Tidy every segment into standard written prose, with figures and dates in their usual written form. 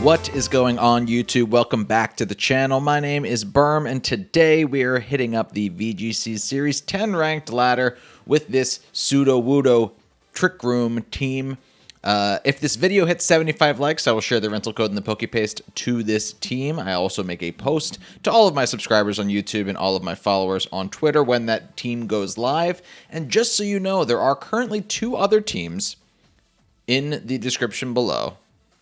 What is going on, YouTube? Welcome back to the channel. My name is Berm, and today we are hitting up the VGC Series 10 ranked ladder with this SUDOWOODO Trick Room team. If this video hits 75 likes, I will share the rental code in the PokePaste to this team. I also make a post to all of my subscribers on YouTube and all of my followers on Twitter when that team goes live. And just so you know, there are currently 2 other teams in the description below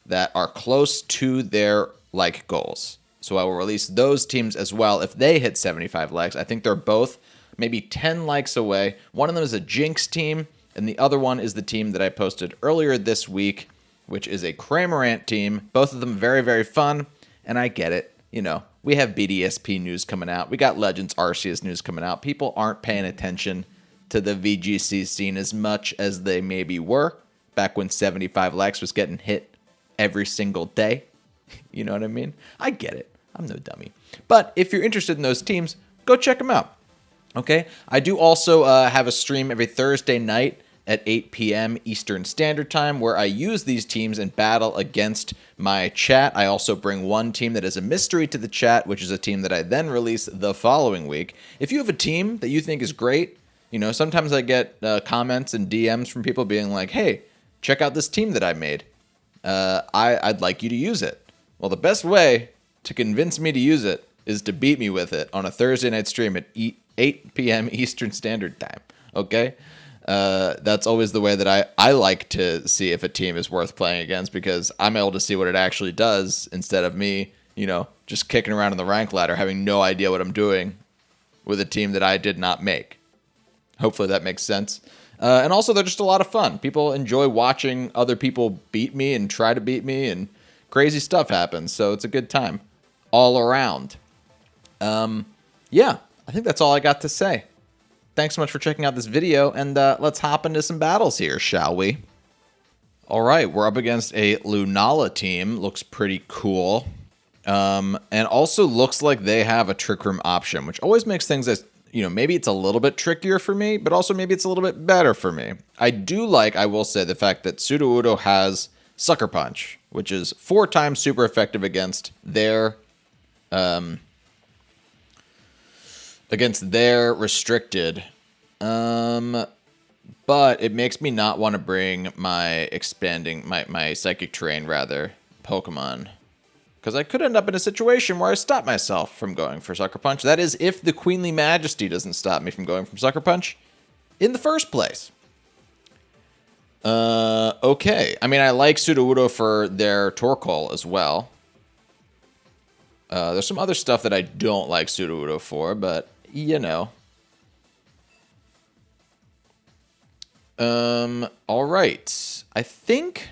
that are close to their like goals. So I will release those teams as well if they hit 75 likes. I think they're both maybe 10 likes away. One of them is a Jinx team, and the other one is the team that I posted earlier this week, which is a Cramorant team. Both of them very, very fun, and I get it. You know, we have BDSP news coming out. We got Legends Arceus news coming out. People aren't paying attention to the VGC scene as much as they maybe were back when 75 likes was getting hit every single day. You know what I mean? I get it. I'm no dummy. But if you're interested in those teams, go check them out. Okay? I do also have a stream every Thursday night at 8 p.m. Eastern Standard Time where I use these teams and battle against my chat. I also bring one team that is a mystery to the chat, which is a team that I then release the following week. If you have a team that you think is great, you know, sometimes I get comments and DMs from people being like, hey, check out this team that I made. I'd like you to use it. Well, the best way to convince me to use it is to beat me with it on a Thursday night stream at 8 p.m. Eastern Standard Time. Okay? That's always the way that I like to see if a team is worth playing against, because I'm able to see what it actually does instead of me, you know, just kicking around in the rank ladder having no idea what I'm doing with a team that I did not make. Hopefully that makes sense. And also, they're just a lot of fun. People enjoy watching other people beat me and try to beat me, and crazy stuff happens. So it's a good time all around. Yeah, I think that's all I got to say. Thanks so much for checking out this video, and let's hop into some battles here, shall we? All right, we're up against a Lunala team. Looks pretty cool. And also looks like they have a Trick Room option, which always makes things as, you know, maybe it's a little bit trickier for me, but also maybe it's a little bit better for me. I do like, I will say, the fact that SUDOWOODO has Sucker Punch, which is 4 times super effective against their restricted. But it makes me not want to bring my my Psychic Terrain, rather, Pokemon. Because I could end up in a situation where I stop myself from going for Sucker Punch. That is, if the Queenly Majesty doesn't stop me from going from Sucker Punch in the first place. Okay. I mean, I like SUDOWOODO for their Torkoal as well. There's some other stuff that I don't like SUDOWOODO for, but, you know. All right. I think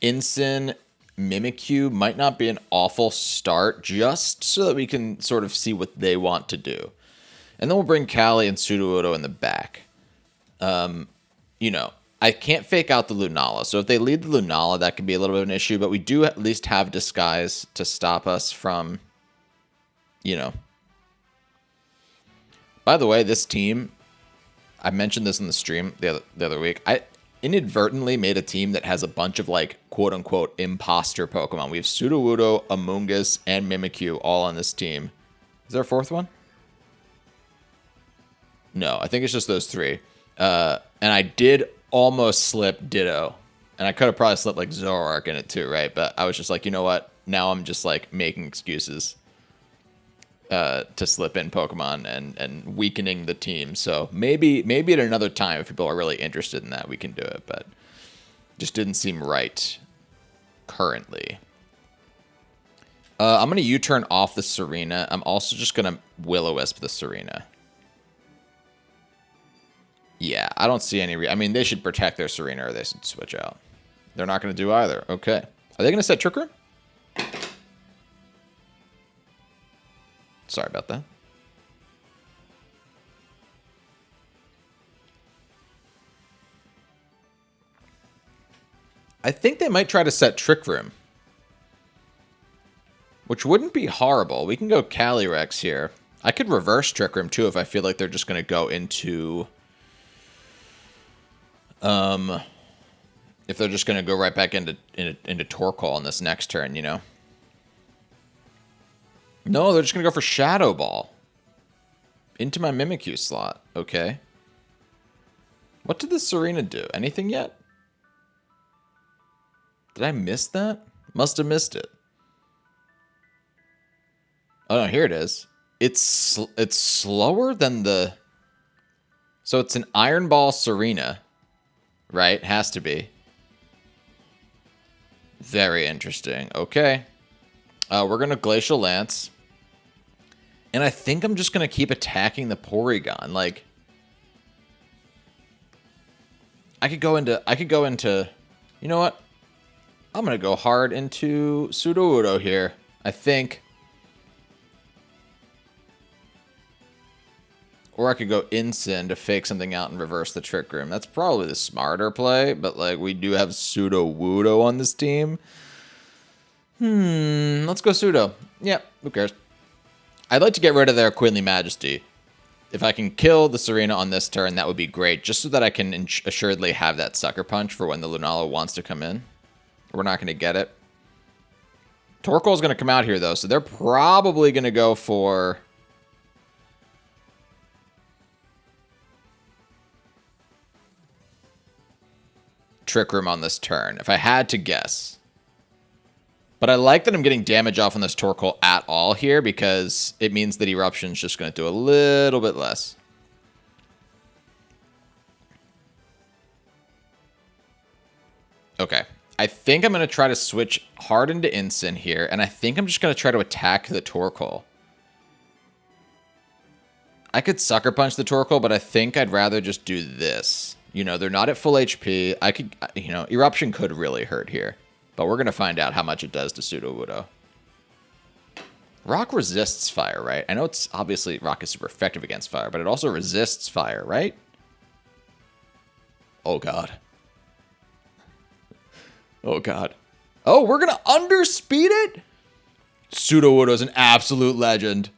Incin Mimikyu might not be an awful start, just so that we can sort of see what they want to do. And then we'll bring Callie and SUDOWOODO in the back. You know, I can't fake out the Lunala, so if they lead the Lunala, that could be a little bit of an issue, but we do at least have Disguise to stop us from, you know. By the way, this team, I mentioned this in the stream the other week, I inadvertently made a team that has a bunch of, like, quote-unquote imposter Pokemon. We have SUDOWOODO, Amoonguss, and Mimikyu all on this team. Is there a 4th one? No, I think it's just those 3. And I did almost slip Ditto. And I could have probably slipped, like, Zoroark in it too, right? But I was just like, you know what? Now I'm just, like, making excuses to slip in Pokemon and weakening the team. So maybe at another time, if people are really interested in that, we can do it. But just didn't seem right currently. I'm going to U-turn off the Serena. I'm also just going to Will-O-Wisp the Serena. Yeah, I don't see any I mean, they should protect their Serena or they should switch out. They're not going to do either. Okay. Are they going to set Trick Room? Sorry about that. I think they might try to set Trick Room, which wouldn't be horrible. We can go Calyrex here. I could reverse Trick Room too if I feel like they're just going to go into If they're just going to go right back into Torkoal on this next turn, you know? No, they're just going to go for Shadow Ball. Into my Mimikyu slot. Okay. What did the Serena do? Anything yet? Did I miss that? Must have missed it. Oh, no, here it is. It's slower than the... So it's an Iron Ball Serena, right? Has to be. Very interesting. Okay. We're going to Glacial Lance. And I think I'm just going to keep attacking the Porygon. Like, I could go into, you know what? I'm going to go hard into SUDOWOODO here, I think. Or I could go Incin to fake something out and reverse the Trick Room. That's probably the smarter play, but like we do have SUDOWOODO on this team. Let's go Pseudo. Yeah, who cares? I'd like to get rid of their Queenly Majesty. If I can kill the Serena on this turn, that would be great, just so that I can assuredly have that Sucker Punch for when the Lunala wants to come in. We're not going to get it. Torkoal's going to come out here, though, so they're probably going to go for... Trick Room on this turn, if I had to guess. But I like that I'm getting damage off on this Torkoal at all here, because it means that Eruption's just going to do a little bit less. Okay. I think I'm going to try to switch hard into Incin here, and I think I'm just going to try to attack the Torkoal. I could Sucker Punch the Torkoal, but I think I'd rather just do this. You know, they're not at full HP. I could, you know, Eruption could really hurt here. But we're going to find out how much it does to SUDOWOODO. Rock resists fire, right? I know it's obviously Rock is super effective against fire, but it also resists fire, right? Oh, God. Oh, God. Oh, we're going to underspeed it? SUDOWOODO is an absolute legend.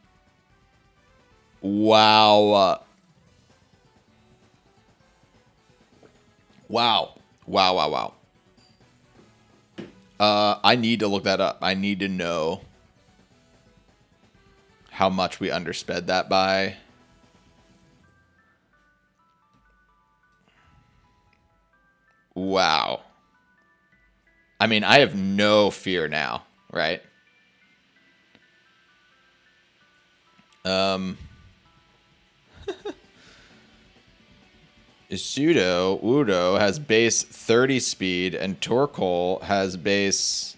Wow. Wow. Wow, wow, wow. I need to look that up. I need to know how much we undersped that by. Wow. I mean, I have no fear now, right? SUDOWOODO has base 30 speed, and Torkoal has base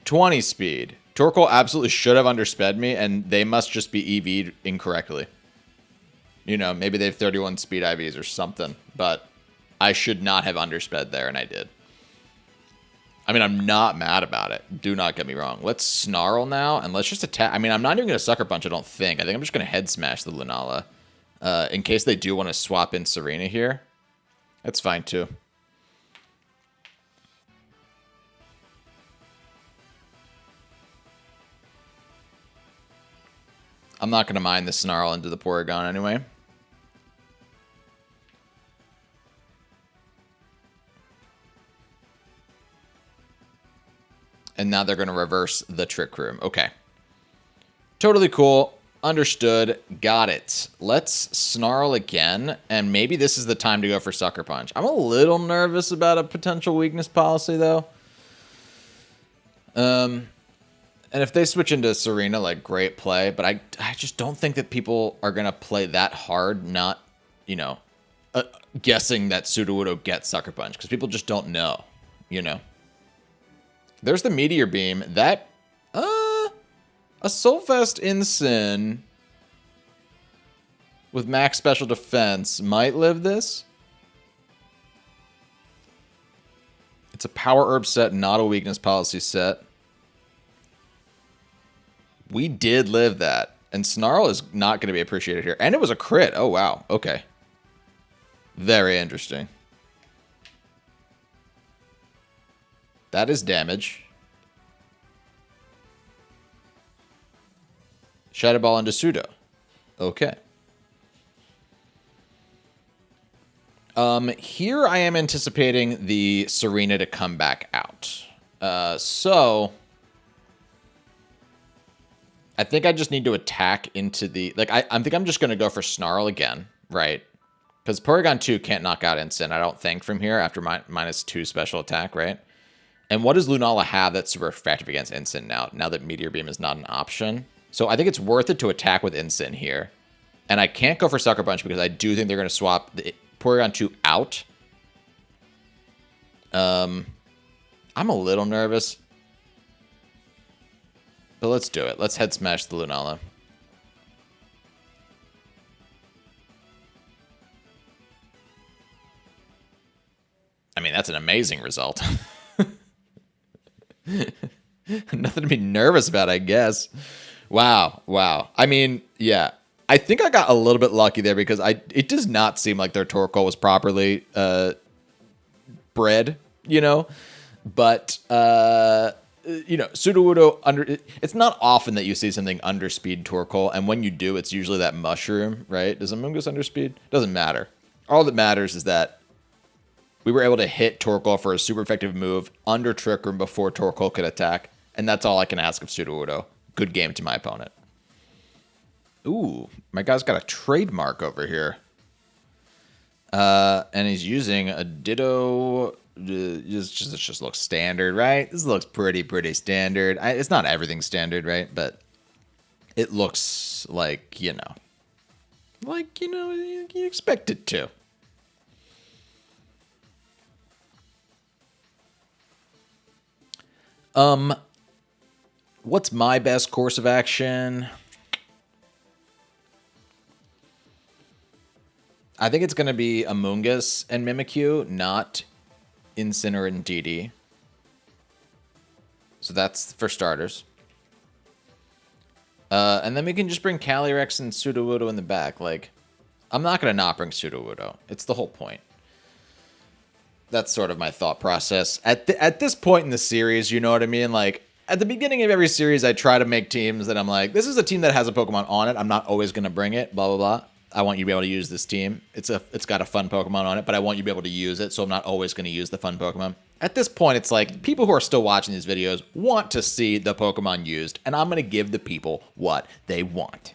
20 speed. Torkoal absolutely should have undersped me, and they must just be EV'd incorrectly. You know, maybe they have 31 speed IVs or something, but I should not have undersped there, and I did. I mean, I'm not mad about it. Do not get me wrong. Let's Snarl now, and let's just attack. I mean, I'm not even going to Sucker Punch, I don't think. I think I'm just going to Head Smash the Lunala. In case they do want to swap in Serena here. That's fine, too. I'm not going to mind the Snarl into the Porygon anyway. And now they're going to reverse the Trick Room. Okay. Totally cool. Understood. Got it. Let's Snarl again, and maybe this is the time to go for Sucker Punch. I'm a little nervous about a potential weakness policy, though. And if they switch into Serena, like, great play, but I just don't think that people are going to play that hard, not, you know, guessing that SUDOWOODO gets Sucker Punch, because people just don't know, you know. There's the Meteor Beam. That, a Soulfest Incin with max special defense might live this. It's a power herb set, not a weakness policy set. We did live that. And Snarl is not going to be appreciated here. And it was a crit. Oh, wow. Okay. Very interesting. That is damage. Shadow Ball into Pseudo. Okay. Here I am anticipating the Serena to come back out. So I think I just need to attack into the... Like, I think I'm just going to go for Snarl again, right? Because Porygon 2 can't knock out Instant, I don't think, from here after -2 special attack, right? And what does Lunala have that's super effective against Instant now that Meteor Beam is not an option? So I think it's worth it to attack with Instant here. And I can't go for Sucker Punch because I do think they're going to swap the Porygon 2 out. I'm a little nervous. But let's do it. Let's head smash the Lunala. I mean, that's an amazing result. Nothing to be nervous about, I guess. Wow. Wow. I mean, yeah. I think I got a little bit lucky there because it does not seem like their Torkoal was properly bred, you know? But, you know, Sudowoodo, it's not often that you see something underspeed Torkoal, and when you do, it's usually that mushroom, right? Does Amoonguss underspeed? Doesn't matter. All that matters is that we were able to hit Torkoal for a super effective move under Trick Room before Torkoal could attack, and that's all I can ask of Sudowoodo. Good game to my opponent. Ooh, my guy's got a trademark over here. And he's using a Ditto. This just looks standard, right? This looks pretty standard. It's not everything standard, right? But it looks like, you expect it to. What's my best course of action? I think it's going to be Amoonguss and Mimikyu, not Incineroar and DD. So that's for starters. And then we can just bring Calyrex and Sudowoodo in the back. Like, I'm not going to not bring Sudowoodo. It's the whole point. That's sort of my thought process. At this point in the series, you know what I mean? Like, at the beginning of every series, I try to make teams that I'm like, this is a team that has a Pokemon on it. I'm not always going to bring it, blah, blah, blah. I want you to be able to use this team. It's got a fun Pokemon on it, but I want you to be able to use it, so I'm not always going to use the fun Pokemon. At this point, it's like, people who are still watching these videos want to see the Pokemon used, and I'm going to give the people what they want.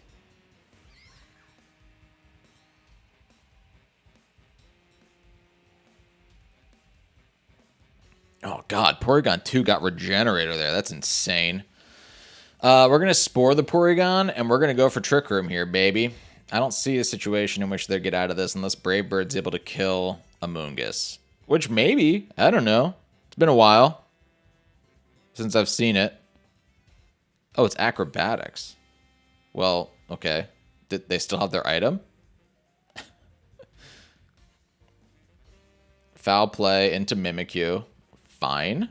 Oh, God. Porygon 2 got Regenerator there. That's insane. We're going to Spore the Porygon, and we're going to go for Trick Room here, baby. I don't see a situation in which they get out of this unless Brave Bird's able to kill Amoonguss. Which maybe. I don't know. It's been a while since I've seen it. Oh, it's Acrobatics. Well, okay. Did they still have their item? Foul Play into Mimikyu. Fine.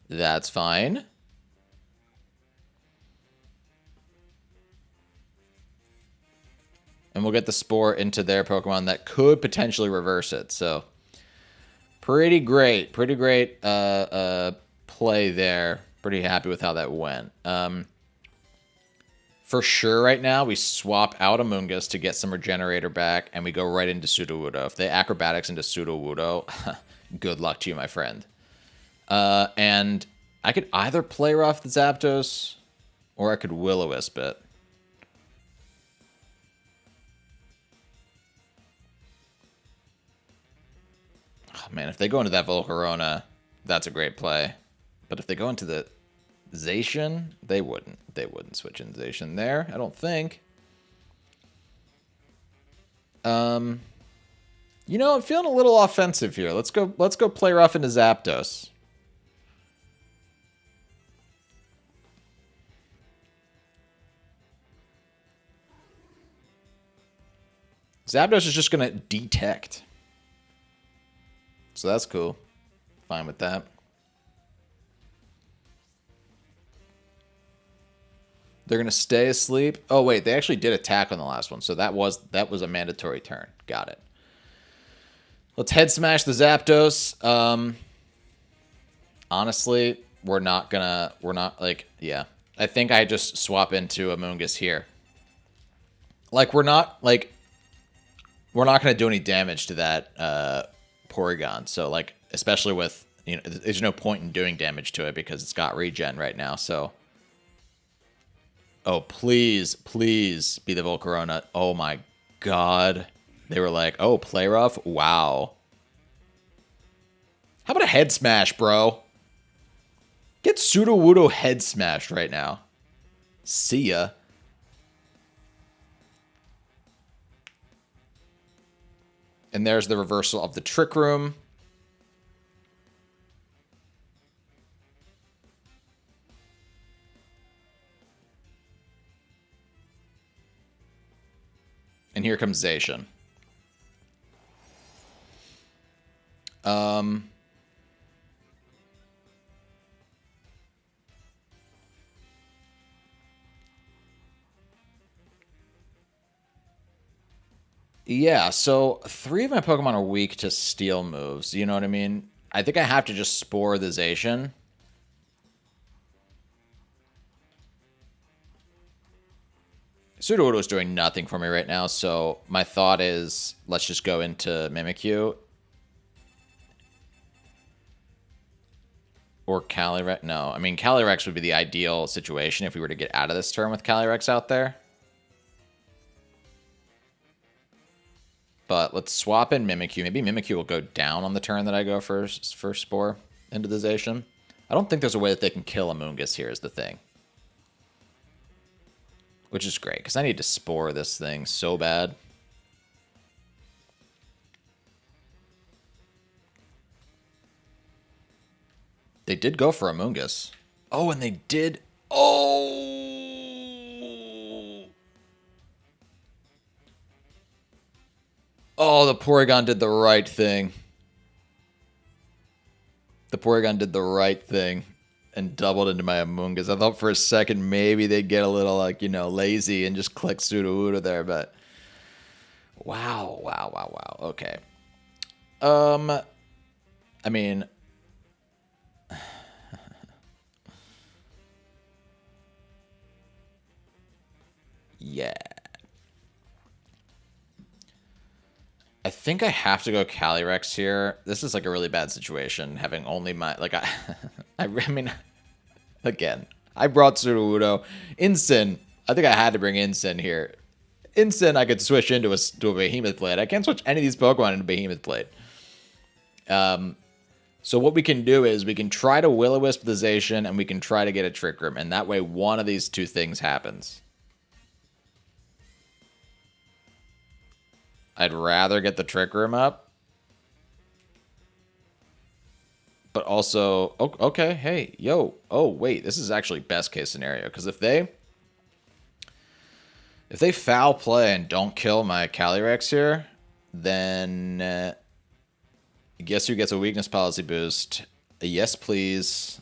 That's fine. And we'll get the Spore into their Pokemon that could potentially reverse it. So, pretty great. Pretty great play there. Pretty happy with how that went. For sure right now, we swap out Amoonguss to get some Regenerator back, and we go right into Sudowoodo. If they Acrobatics into Sudowoodo, good luck to you, my friend. And I could either play Rough the Zapdos, or I could Will-O-Wisp it. Man, if they go into that Volcarona, that's a great play. But if they go into the Zacian, they wouldn't. They wouldn't switch in Zacian there, I don't think. You know, I'm feeling a little offensive here. Let's go play rough into Zapdos. Zapdos is just gonna detect. So that's cool. Fine with that. They're going to stay asleep. Oh, wait. They actually did attack on the last one. So that was a mandatory turn. Got it. Let's head smash the Zapdos. Honestly, we're not, like, yeah. I think I just swap into Amoonguss here. Like, we're not, like, we're not going to do any damage to that Porygon. So, like, especially with, you know, there's no point in doing damage to it because it's got regen right now. So, oh, please, please be the Volcarona. Oh my god. They were like, oh, play rough? Wow. How about a head smash, bro? Get Sudowoodo head smashed right now. See ya. And there's the reversal of the Trick Room. And here comes Zacian. Yeah, so 3 of my Pokemon are weak to steel moves. You know what I mean? I think I have to just Spore the Zacian. Sudowoodo is doing nothing for me right now, so my thought is let's just go into Mimikyu. Or Calyrex. No, I mean, Calyrex would be the ideal situation if we were to get out of this turn with Calyrex out there. But let's swap in Mimikyu. Maybe Mimikyu will go down on the turn that I go for Spore into the Zacian. I don't think there's a way that they can kill Amoonguss here is the thing. Which is great, because I need to Spore this thing so bad. They did go for Amoonguss. Oh, and they did... Oh! Oh, the Porygon did the right thing. The Porygon did the right thing and doubled into my Amoonguss. I thought for a second maybe they'd get a little, like, you know, lazy and just click Sudowoodo there, but... Wow, wow, wow, wow. Okay. I mean... Yeah. I think I have to go Calyrex here. This is like a really bad situation, having only my... Like, I mean, again, I brought Sudowoodo. Incin, I think I had to bring Incin here. Incin, I could switch into to a Behemoth Blade. I can't switch any of these Pokemon into Behemoth Blade. So what we can do is we can try to Will-O-Wisp the Zacian, and we can try to get a Trick Room, and that way one of these two things happens. I'd rather get the Trick Room up. But also... Oh, okay, hey, yo. Oh, wait, this is actually best case scenario. Because if they foul play and don't kill my Calyrex here, then... guess who gets a weakness policy boost? Yes, please.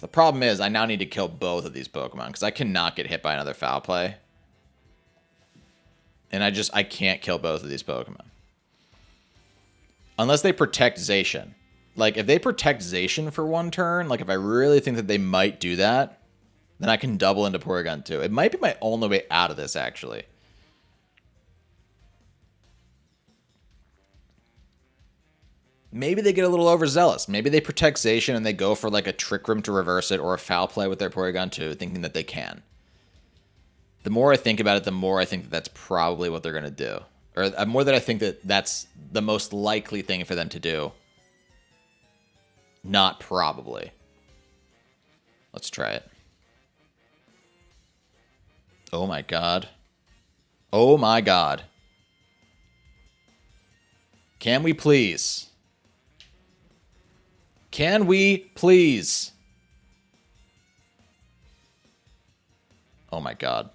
The problem is I now need to kill both of these Pokemon because I cannot get hit by another foul play. And I can't kill both of these Pokemon. Unless they protect Zacian. Like, if they protect Zacian for one turn, like, if I really think that they might do that, then I can double into Porygon 2. It might be my only way out of this, actually. Maybe they get a little overzealous. Maybe they protect Zacian and they go for like a Trick Room to reverse it or a foul play with their Porygon 2, thinking that they can. The more I think about it, the more I think that that's probably what they're going to do. Or the more that I think that that's the most likely thing for them to do. Not probably. Let's try it. Oh my god. Oh my god. Can we please? Can we please? Oh my god.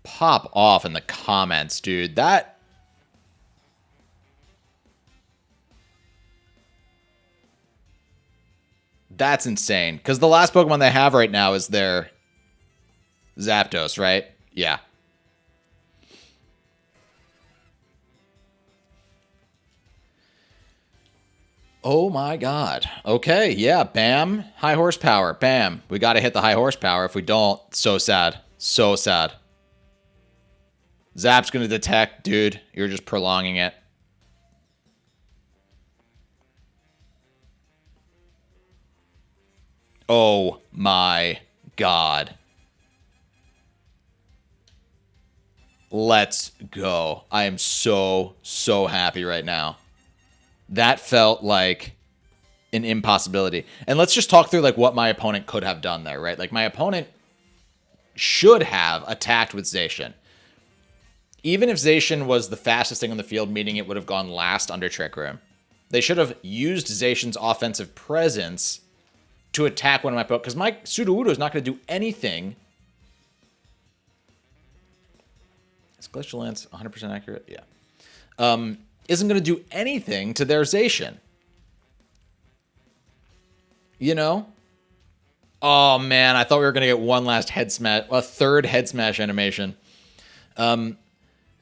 Pop off in the comments, dude. That's insane. Because the last Pokemon they have right now is their Zapdos, right? Yeah. Oh my god. Okay, yeah, bam. High horsepower, bam. We gotta hit the high horsepower. If we don't, so sad. So sad. Zap's gonna detect, dude. You're just prolonging it. Oh my god. Let's go. I am so happy right now. That felt like an impossibility. And let's just talk through like what my opponent could have done there, right? Like my opponent should have attacked with Zacian. Even if Zacian was the fastest thing on the field, meaning it would have gone last under Trick Room, they should have used Zacian's offensive presence to attack one of my Pokemon. Because my SUDOWOODO is not going to do anything. Is Glacial Lance 100% accurate? Yeah. Isn't going to do anything to their Zacian. You know? Oh, man. I thought we were going to get one last head smash. A third head smash animation.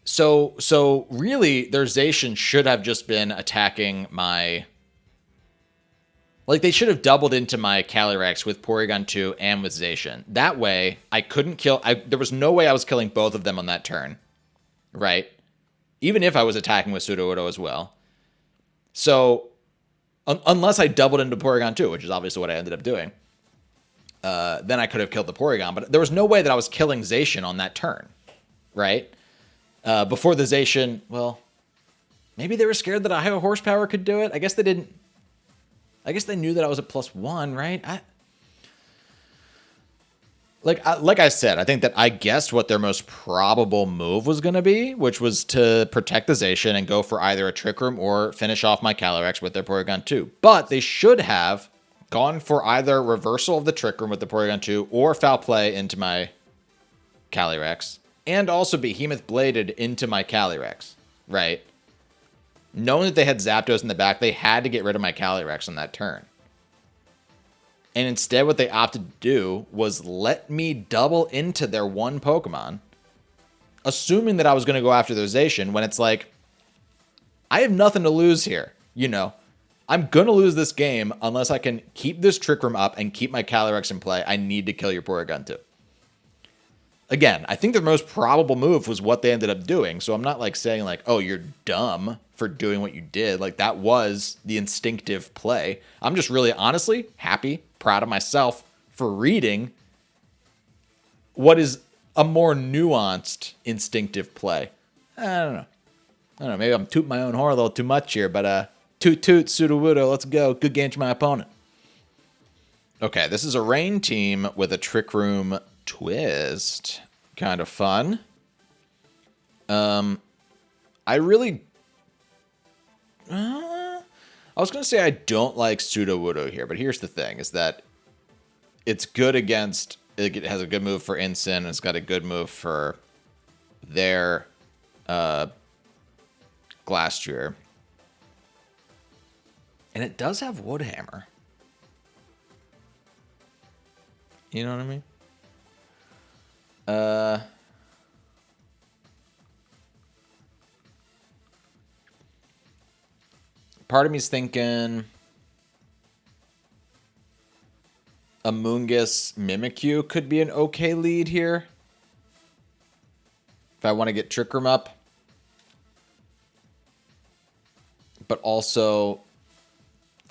So really, their Zacian should have just been attacking my... Like, they should have doubled into my Calyrex with Porygon 2 and with Zacian. That way, I couldn't kill... there was no way I was killing both of them on that turn. Right? Even if I was attacking with SUDOWOODO as well. So, unless I doubled into Porygon 2, which is obviously what I ended up doing, then I could have killed the Porygon. But there was no way that I was killing Zacian on that turn. Right? Before the Zacian, well, maybe they were scared that a high horsepower could do it. I guess they didn't. I guess they knew that I was a +1, right? Like I said, I think that I guessed what their most probable move was going to be, which was to protect the Zacian and go for either a Trick Room or finish off my Calyrex with their Porygon 2. But they should have gone for either reversal of the Trick Room with the Porygon 2 or Foul Play into my Calyrex. And also Behemoth Bladed into my Calyrex, right? Knowing that they had Zapdos in the back, they had to get rid of my Calyrex on that turn. And instead, what they opted to do was let me double into their one Pokemon, assuming that I was going to go after their Zacian, when it's like, I have nothing to lose here, you know? I'm going to lose this game unless I can keep this Trick Room up and keep my Calyrex in play. I need to kill your Porygon 2. Again, I think the most probable move was what they ended up doing. So I'm not like saying like, oh, you're dumb for doing what you did. Like that was the instinctive play. I'm just really honestly happy, proud of myself for reading what is a more nuanced instinctive play. I don't know. Maybe I'm tooting my own horn a little too much here, but toot toot SUDOWOODO. Let's go. Good game to my opponent. Okay, this is a Rain team with a Trick Room twist. Kind of fun. I really... I was going to say I don't like SUDOWOODO here, but here's the thing, is that it's good against... It has a good move for Incin, and it's got a good move for their Glastrier. And it does have Wood Hammer. You know what I mean? Part of me's thinking Amoonguss Mimikyu could be an okay lead here. If I want to get Trick Room up. But also,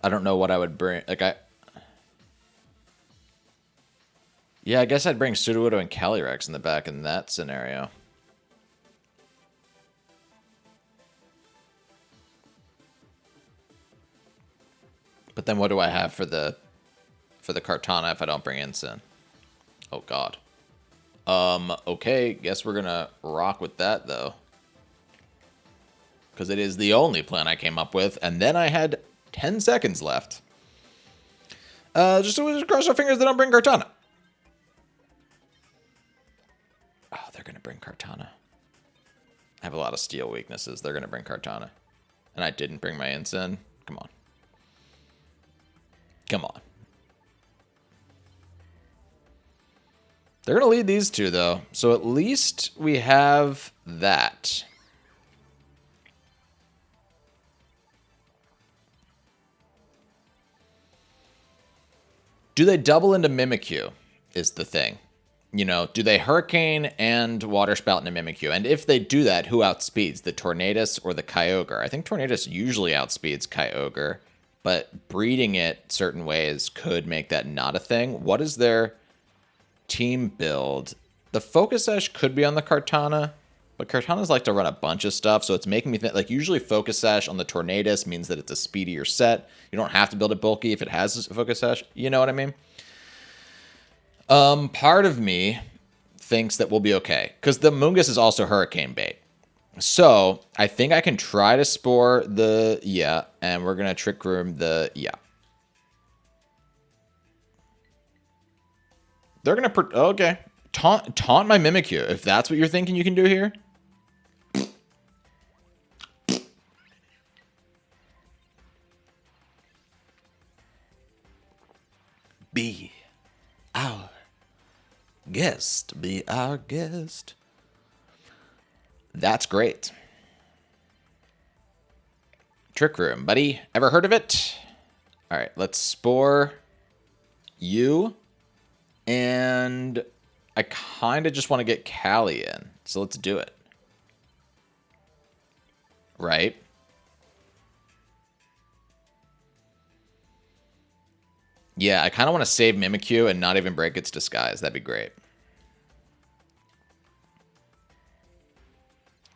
I don't know what I would bring. Yeah, I guess I'd bring SUDOWOODO and Calyrex in the back in that scenario. But then what do I have for the Kartana if I don't bring Incin? Oh god. Okay, guess we're gonna rock with that though. Because it is the only plan I came up with, and then I had 10 seconds left. Just cross our fingers they don't bring Kartana. Oh, they're going to bring Kartana. I have a lot of steel weaknesses. They're going to bring Kartana. And I didn't bring my Incin. Come on. Come on. They're going to lead these two, though. So at least we have that. Do they double into Mimikyu is the thing. You know, do they Hurricane and Water Spout into Mimikyu? And if they do that, who outspeeds, the Tornadus or the Kyogre? I think Tornadus usually outspeeds Kyogre, but breeding it certain ways could make that not a thing. What is their team build? The Focus Sash could be on the Kartana, but Kartanas like to run a bunch of stuff, so it's making me think, like, usually Focus Sash on the Tornadus means that it's a speedier set. You don't have to build it bulky if it has a Focus Sash. You know what I mean? Part of me thinks that we'll be okay, because the Mungus is also Hurricane bait. So I think I can try to Spore the and we're going to Trick Room the They're going to, okay. Taunt my Mimikyu, if that's what you're thinking you can do here. Be our guest. Be our guest. That's great. Trick Room, buddy. Ever heard of it? All right, let's Spore you. And I kind of just want to get Callie in. So let's do it. Right? Yeah, I kind of want to save Mimikyu and not even break its disguise. That'd be great.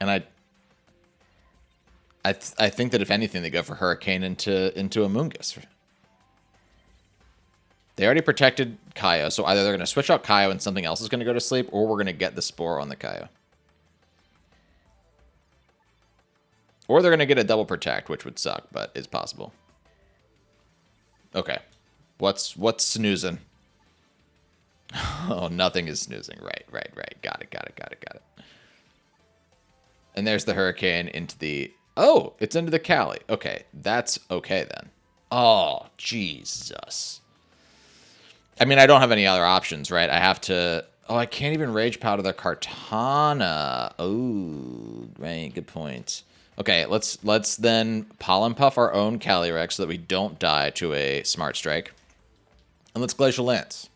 And I think that if anything, they go for Hurricane into a Mungus. They already protected Kaio, so either they're going to switch out Kaio and something else is going to go to sleep, or we're going to get the Spore on the Kaio. Or they're going to get a double protect, which would suck, but is possible. Okay. What's snoozing? Oh, nothing is snoozing. Right. Got it. And there's the Hurricane into the... Oh, it's into the Callie. Okay, that's okay then. Oh, Jesus. I mean, I don't have any other options, right? I have to... Oh, I can't even Rage Powder the Kartana. Oh, right, good point. Okay, let's then Pollen Puff our own Calyrex so that we don't die to a Smart Strike. And let's Glacial Lance.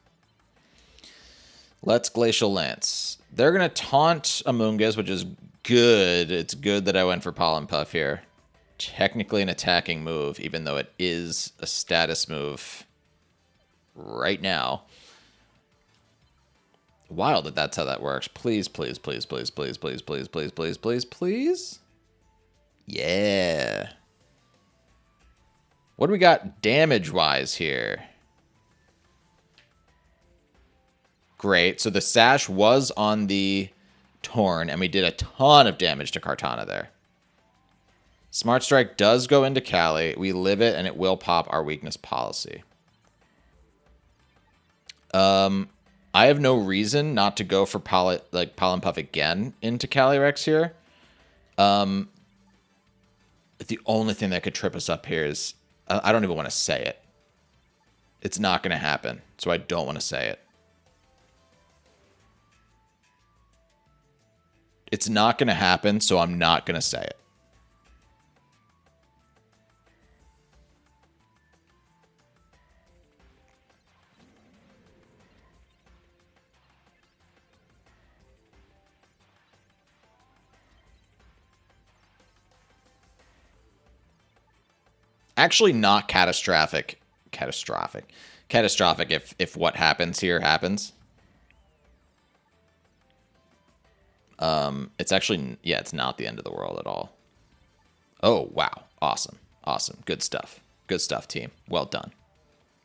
Let's Glacial Lance. They're going to taunt Amoonguss, which is good. It's good that I went for Pollen Puff here. Technically an attacking move, even though it is a status move right now. Wild that that's how that works. Please. Yeah. What do we got damage-wise here? Great. So the Sash was on the Torn, and we did a ton of damage to Kartana there. Smart Strike does go into Callie. We live it, and it will pop our Weakness Policy. I have no reason not to go for Pollen Puff again into Calyrex here. The only thing that could trip us up here is... I don't even want to say it. It's not going to happen, so I don't want to say it. It's not going to happen, so I'm not going to say it. Actually, not catastrophic. Catastrophic if what happens here happens. It's actually, yeah, it's not the end of the world at all. Oh, wow. Awesome. Good stuff, team. Well done.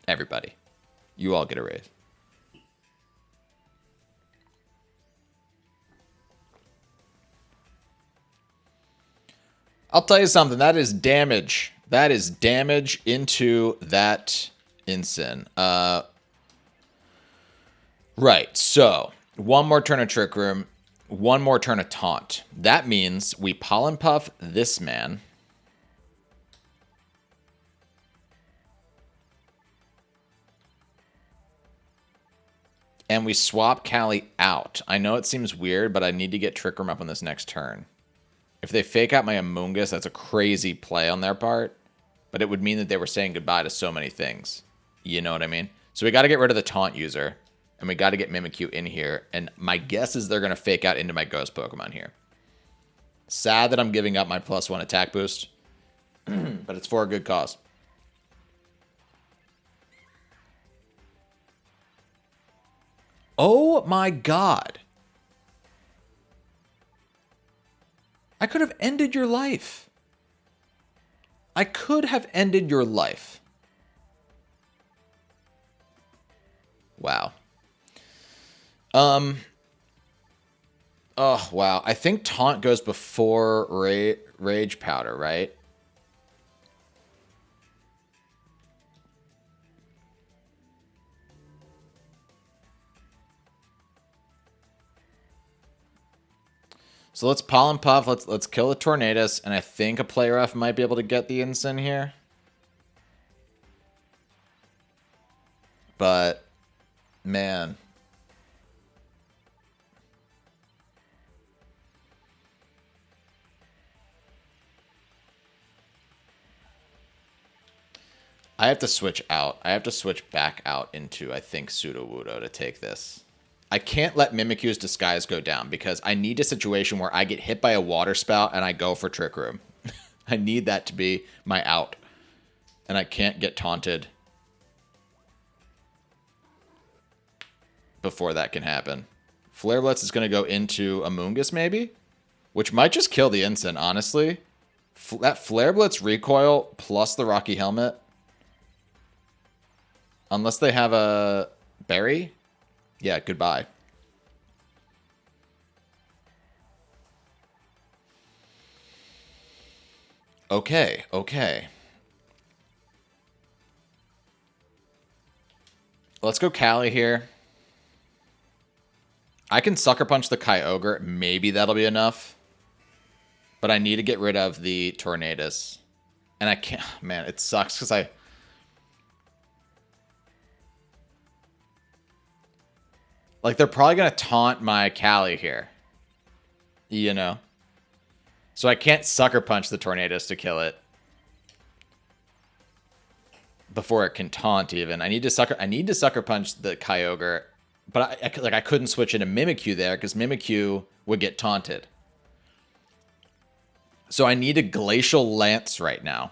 Everybody. You all get a raise. I'll tell you something. That is damage. That is damage into that Incin. Right. So, one more turn of Trick Room. One more turn of Taunt. That means we Pollen Puff this man. And we swap Callie out. I know it seems weird, but I need to get Trick Room up on this next turn. If they fake out my Amoonguss, that's a crazy play on their part. But it would mean that they were saying goodbye to so many things. You know what I mean? So we got to get rid of the taunt user, and we got to get Mimikyu in here. And my guess is they're going to fake out into my ghost Pokemon here. Sad that I'm giving up my +1 attack boost, but it's for a good cause. Oh my god. I could have ended your life. I could have ended your life. Wow. Oh, wow. I think Taunt goes before Rage Powder, right? So let's Pollen Puff. Let's kill the Tornadus, and I think a Play Rough might be able to get the Incin here. But man, I have to switch out. I have to switch back out into, I think, Sudowoodo to take this. I can't let Mimikyu's Disguise go down because I need a situation where I get hit by a Water Spout and I go for Trick Room. I need that to be my out. And I can't get taunted before that can happen. Flare Blitz is going to go into Amoonguss maybe? Which might just kill the Incin, honestly. That Flare Blitz recoil plus the Rocky Helmet. Unless they have a Berry. Yeah, goodbye. Okay, okay. Let's go Callie here. I can Sucker Punch the Kyogre. Maybe that'll be enough. But I need to get rid of the Tornadus. And I can't... Man, it sucks because I... Like, they're probably going to taunt my Callie here. You know? So I can't Sucker Punch the Tornadus to kill it. Before it can taunt, even. I need to Sucker Punch the Kyogre. But I couldn't switch into Mimikyu there, because Mimikyu would get taunted. So I need a Glacial Lance right now.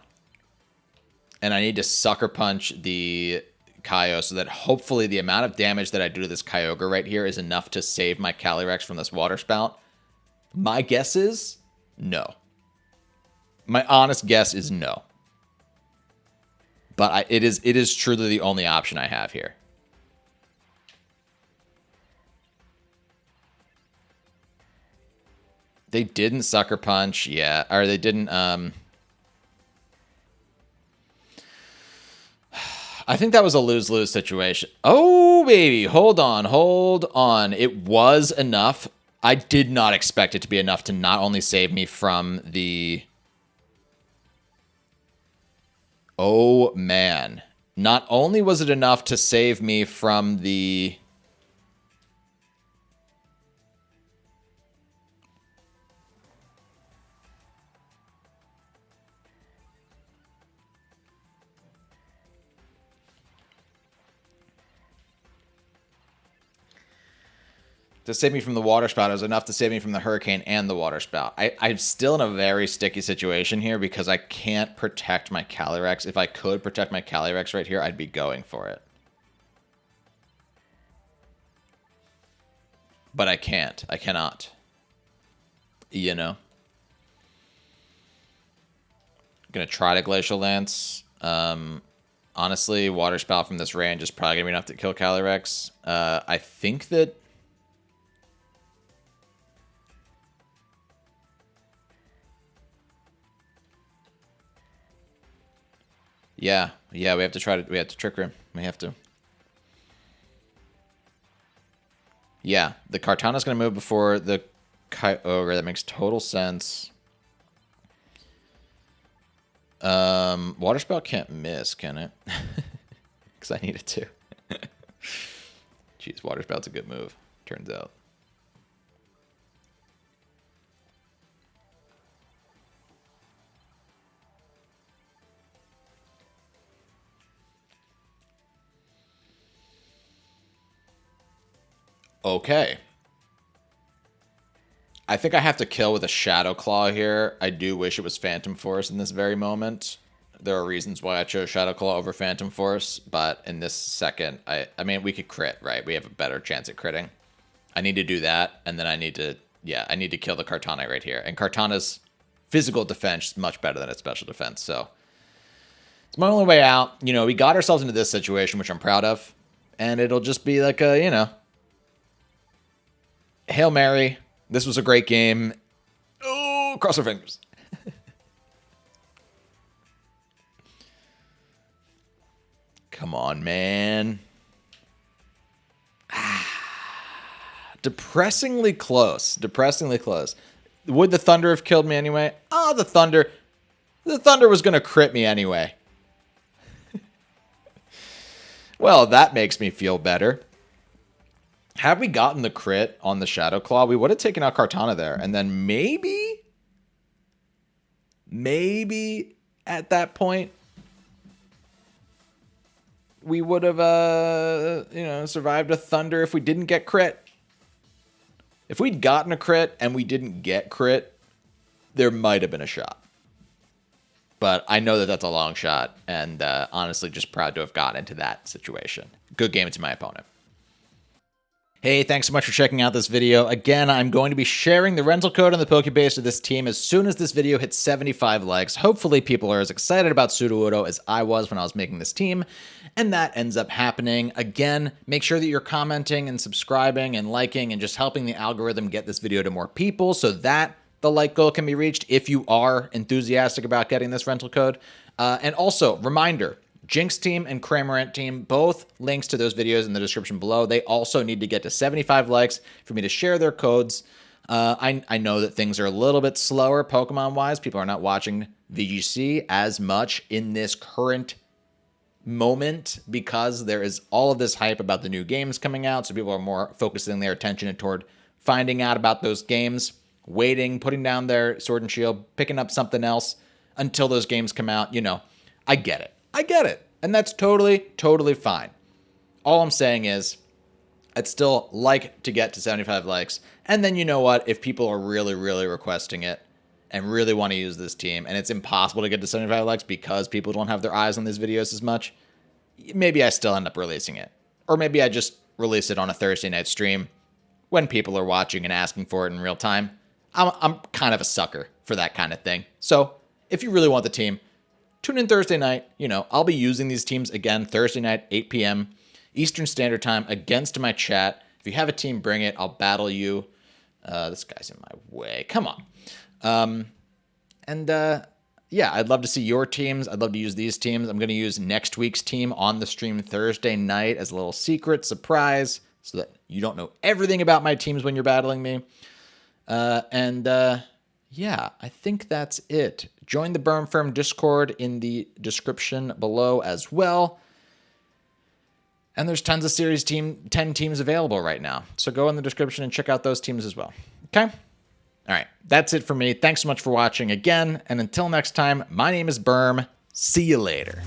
And I need to Sucker Punch the Kyo so that hopefully the amount of damage that I do to this Kyogre right here is enough to save my Calyrex from this Water Spout. My guess is no. My honest guess is no. But it is truly the only option I have here. They didn't Sucker Punch, yeah. Or they didn't... I think that was a lose-lose situation. Oh, baby. Hold on. Hold on. It was enough. I did not expect it to be enough to not only save me from the... Oh, man. Not only was it enough to save me from the... To save me from the Water Spout, it was enough to save me from the Hurricane and the Water Spout. I'm still in a very sticky situation here because I can't protect my Calyrex. If I could protect my Calyrex right here, I'd be going for it. But I can't. I cannot. You know? I'm going to try to Glacial Lance. Honestly, Water Spout from this range is probably going to be enough to kill Calyrex. I think that... Yeah, we have to Trick Room. We have to. Yeah, the Kartana's going to move before the Kyogre. That makes total sense. Water Spout can't miss, can it? Because I need it to. Jeez, Water Spout's a good move, turns out. Okay. I think I have to kill with a Shadow Claw here. I do wish it was Phantom Force in this very moment. There are reasons why I chose Shadow Claw over Phantom Force, but in this second, I mean, we could crit, right? We have a better chance at critting. I need to do that, and then I need to kill the Kartana right here. And Kartana's physical defense is much better than its special defense, so it's my only way out. You know, we got ourselves into this situation, which I'm proud of, and it'll just be like a, you know, Hail Mary. This was a great game. Oh, cross our fingers. Come on, man. Depressingly close. Depressingly close. Would the Thunder have killed me anyway? Oh, the Thunder was going to crit me anyway. Well, that makes me feel better. Had we gotten the crit on the Shadow Claw, we would have taken out Kartana there. And then maybe at that point, we would have, you know, survived a Thunder if we didn't get crit. If we'd gotten a crit and we didn't get crit, there might have been a shot. But I know that that's a long shot, and honestly, just proud to have gotten into that situation. Good game to my opponent. Hey, thanks so much for checking out this video. Again, I'm going to be sharing the rental code on the Pokebase of this team as soon as this video hits 75 likes. Hopefully people are as excited about SUDOWOODO as I was when I was making this team, and that ends up happening. Again, make sure that you're commenting and subscribing and liking and just helping the algorithm get this video to more people so that the like goal can be reached if you are enthusiastic about getting this rental code. And also, reminder, Jinx team and Cramorant team, both links to those videos in the description below. They also need to get to 75 likes for me to share their codes. I know that things are a little bit slower Pokemon-wise. People are not watching VGC as much in this current moment because there is all of this hype about the new games coming out. So people are more focusing their attention toward finding out about those games, waiting, putting down their Sword and Shield, picking up something else until those games come out. You know, I get it. I get it. And that's totally fine. All I'm saying is I'd still like to get to 75 likes. And then you know what? If people are really requesting it and really want to use this team and it's impossible to get to 75 likes because people don't have their eyes on these videos as much, maybe I still end up releasing it. Or maybe I just release it on a Thursday night stream when people are watching and asking for it in real time. I'm kind of a sucker for that kind of thing. So if you really want the team, tune in Thursday night. You know, I'll be using these teams again Thursday night, 8 p.m. Eastern Standard Time against my chat. If you have a team, bring it. I'll battle you. This guy's in my way. Come on. Yeah, I'd love to see your teams. I'd love to use these teams. I'm going to use next week's team on the stream Thursday night as a little secret surprise so that you don't know everything about my teams when you're battling me. Yeah, I think that's it. Join the Berm Firm Discord in the description below as well. And there's tons of Series 10 teams available right now. So go in the description and check out those teams as well. Okay? All right, that's it for me. Thanks so much for watching again. And until next time, my name is Berm. See you later.